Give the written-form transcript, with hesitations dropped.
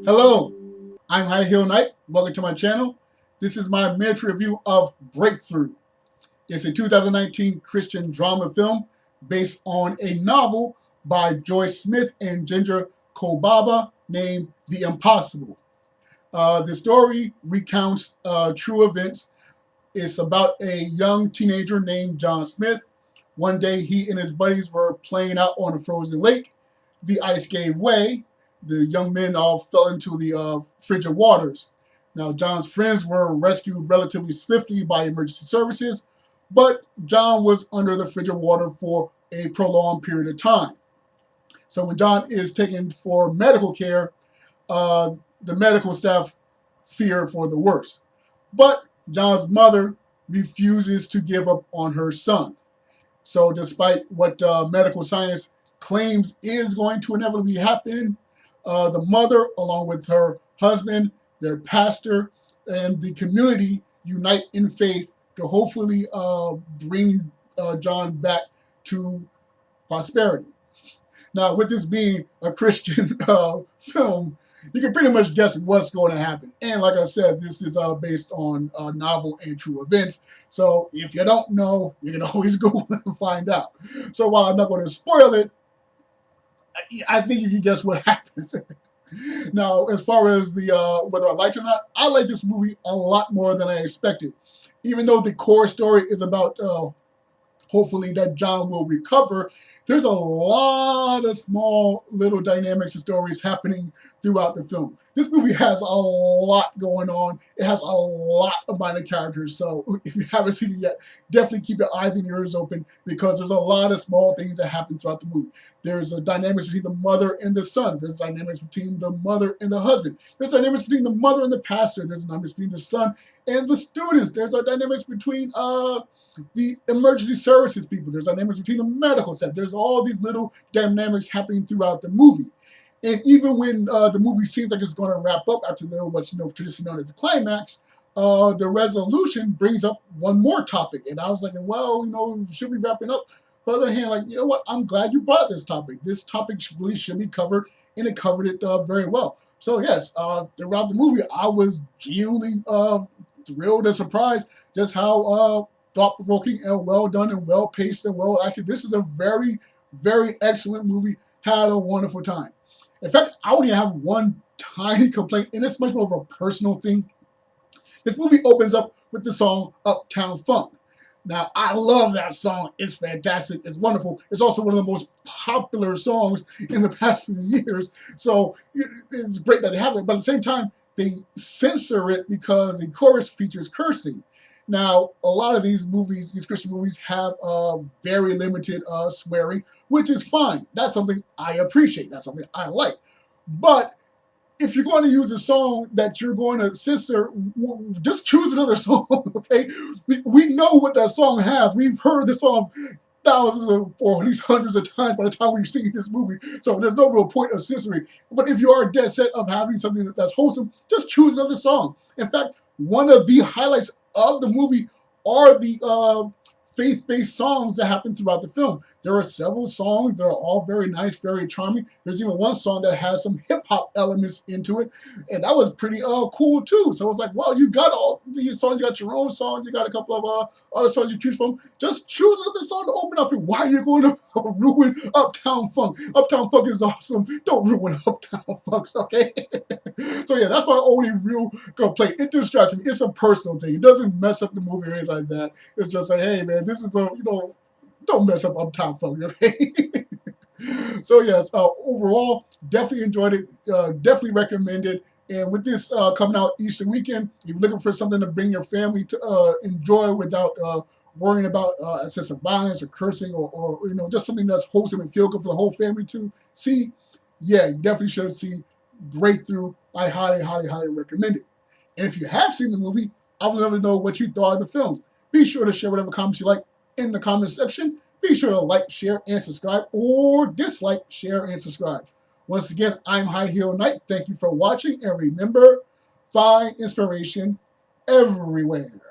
Hello, I'm High Heel Knight. Welcome to my channel. This is my miniature review of Breakthrough. It's a 2019 Christian drama film based on a novel by Joyce Smith and Ginger Kolbaba named The Impossible. The story recounts true events. It's about a young teenager named John Smith. One day he and his buddies were playing out on a frozen lake. The ice gave way. The young men all fell into the frigid waters. Now, John's friends were rescued relatively swiftly by emergency services, but John was under the frigid water for a prolonged period of time. So when John is taken for medical care, the medical staff fear for the worst. But John's mother refuses to give up on her son. So despite what medical science claims is going to inevitably happen, the mother, along with her husband, their pastor, and the community unite in faith to hopefully bring John back to prosperity. Now, with this being a Christian film, you can pretty much guess what's going to happen. And like I said, this is based on novel and true events. So if you don't know, you can always Google and find out. So while I'm not going to spoil it, I think you can guess what happens. Now, as far as the whether I liked it or not, I like this movie a lot more than I expected. Even though the core story is about hopefully that John will recover, there's a lot of small little dynamics and stories happening throughout the film. This movie has a lot going on. It has a lot of minor characters. So if you haven't seen it yet, definitely keep your eyes and ears open because there's a lot of small things that happen throughout the movie. There's a dynamics between the mother and the son. There's dynamics between the mother and the husband. There's dynamics between the mother and the pastor. There's dynamics between the son and the students. There's a dynamics between the emergency services people. There's dynamics between the medical staff. There's all these little dynamics happening throughout the movie. And even when the movie seems like it's going to wrap up after what's traditionally known as the climax, the resolution brings up one more topic. And I was like, well, should we wrapping up? But on the other hand, like, you know what? I'm glad you brought this topic. This topic really should be covered, and it covered it very well. So yes, throughout the movie, I was genuinely thrilled and surprised just how thought-provoking and well done and well-paced and well-acted. This is a very, very excellent movie. Had a wonderful time. In fact, I only have one tiny complaint, and it's much more of a personal thing. This movie opens up with the song Uptown Funk. Now, I love that song. It's fantastic. It's wonderful. It's also one of the most popular songs in the past few years. So it's great that they have it. But at the same time, they censor it because the chorus features cursing. Now, a lot of these movies, these Christian movies, have very limited swearing, which is fine. That's something I appreciate. That's something I like. But if you're going to use a song that you're going to censor, just choose another song, okay? We know what that song has. We've heard this song thousands of, or at least hundreds of times by the time we've seen this movie. So there's no real point of censoring. But if you are dead set of having something that's wholesome, just choose another song. In fact, one of the highlights of the movie are the faith-based songs that happen throughout the film. There are several songs that are all very nice, very charming. There's even one song that has some hip-hop elements into it, and that was pretty cool too. So it's like, well, you got all these songs, you got your own songs, you got a couple of other songs you choose from. Just choose another song to open up. Why are you going to ruin Uptown Funk? Uptown Funk is awesome. Don't ruin Uptown Funk, okay? So yeah, that's my only real complaint. It distracts me. It's a personal thing. It doesn't mess up the movie or anything like that. It's just like, hey man, this is a, don't mess up Uptown Funk, okay? So yes, overall, definitely enjoyed it. Definitely recommend it. And with this coming out Easter weekend, if you're looking for something to bring your family to enjoy without worrying about a sense of violence or cursing or just something that's wholesome and feel good for the whole family to see, yeah, you definitely should see Breakthrough. I highly, highly, highly recommend it. And if you have seen the movie, I would love to know what you thought of the film. Be sure to share whatever comments you like in the comment section. Be sure to like, share, and subscribe, or dislike, share, and subscribe. Once again, I'm High Heel Knight. Thank you for watching, and remember, find inspiration everywhere.